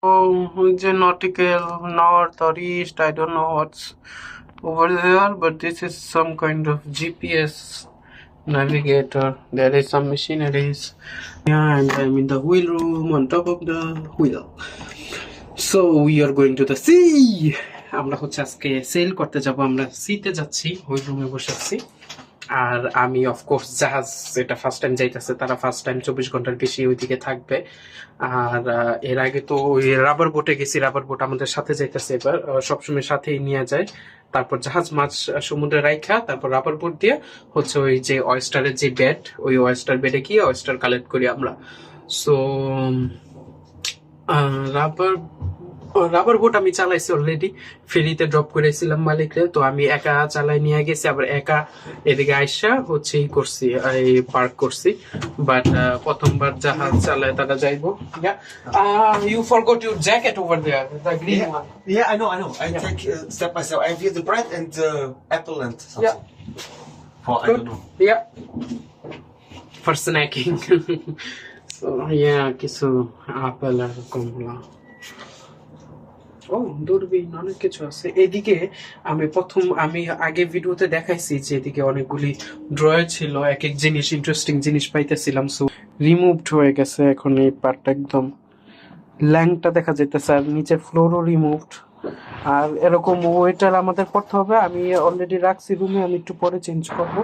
Oh, the nautical north or east, I don't know what's over there, but this is some kind of GPS navigator. There is some machineries. Yeah, and I'm in the wheel room on top of the wheel. So we are going to the sea. আমরা হচ্ছে আজকে sell করতে যাব, আমরা সিতে যাচ্ছি, wheel রুমে বসে আছি। আর আমি অফকোর্স জাহাজ এটা ফার্স্ট টাইম যাইতেছে, তারা ফার্স্ট টাইম 24 ঘন্টার বেশি ওইদিকে থাকবে। আর এর আগে তো ওই রাবার বোটে গেছি, রাবার বোট আমাদের সাথে যাইতেছে এবার, সবসময় সাথেই নিয়ে যায়। তারপর জাহাজ মাছ সমুদ্রে রাইখা তারপর রাবার বোট দিয়ে হচ্ছে ওই যে অয়েস্টারের যে বেড, ওই অয়েস্টার বেডে গিয়ে অয়েস্টার কালেক্ট করি আমরা। সো রাবার বোট আমি চালাইছি অলরেডি, ফেরিতে ড্রপ করেছিলাম মালিকরে, তো আমি একা চালাই নিয়ে গেছি, আবার একা এদিকে আইসা হচ্ছে ই করছি, এই পার্ক করছি। বাট প্রথমবার জাহাজ চালায় তারা যাইবো। You forgot your jacket over there, the green one. Yeah, I know. I take step by step. I feel the bread and the apple and something. Yeah. For I don't know. Yeah. For snacking. So yeah, কিছু apple আর কমলা। ও দূরবীন অনেক কিছু আছে এদিকে। আমি আগে ভিডিওতে দেখাইছি যে এদিকে অনেকগুলি ড্রয়ার ছিল, এক এক জিনিস ইন্টারেস্টিং জিনিস পাইতেছিলাম। সো রিমুভড হয়ে গেছে এখন এই পার্টটা, একদম ল্যাংটা দেখা যাইতেছে, আর নিচের ফ্লোরও রিমুভড। আর এরকম ওয়েটার আমাদের করতে হবে, আমি অলরেডি রাখছি রুমে, আমি একটু পরে চেঞ্জ করব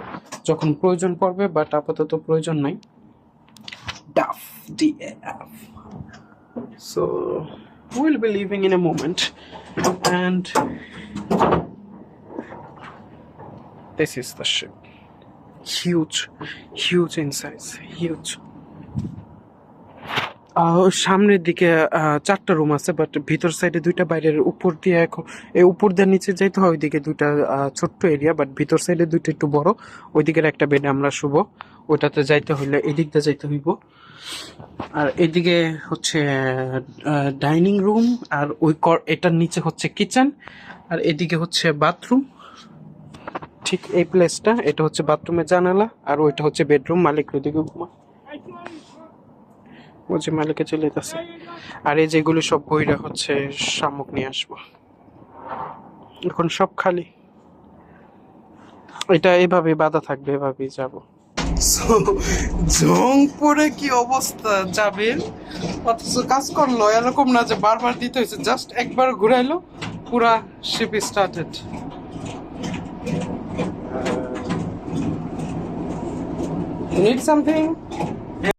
যখন প্রয়োজন পড়বে, বাট আপাতত প্রয়োজন নাই। DAF DAF. So we'll be leaving in a moment, and this is the ship. Huge in size, huge. সামনের দিকে 4টা রুম আছে, বাট ভিতর সাইডে 2টা, বাইরের উপর দিয়ে এখন এই উপর দিয়ে নিচে যাইতে হয়, ওইদিকে 2টা ছোট্ট এরিয়া, বাট ভিতর সাইডে 2টা একটু বড়। ওইদিকের একটা বেডে আমরা শুব, ওইটাতে যাইতে হইলে এদিক দিয়ে যাইতে হইব। আর এদিকে হচ্ছে ডাইনিং রুম, আর ওই এটার নিচে হচ্ছে কিচেন, আর এদিকে হচ্ছে বাথরুম। ঠিক এই প্লেসটা, এটা হচ্ছে বাথরুমের জানালা, আর ওইটা হচ্ছে বেডরুম। মালিক ওইদিকে ঘুমা, ও যে মালিকে চলে যেতেছে। আর এই যেগুলো সব বইরা হচ্ছে শামুক নিয়ে আসবো, এখন সব খালি। এটা এভাবে বাধা থাকবে, এভাবেই যাবো। জংপুরে কি অবস্থা যাবে, অথচ কাজ করলো এরকম না যে বারবার দিতে হয়েছে, জাস্ট একবার ঘুরাইলো, পুরা শিপ স্টার্টেড। Need something?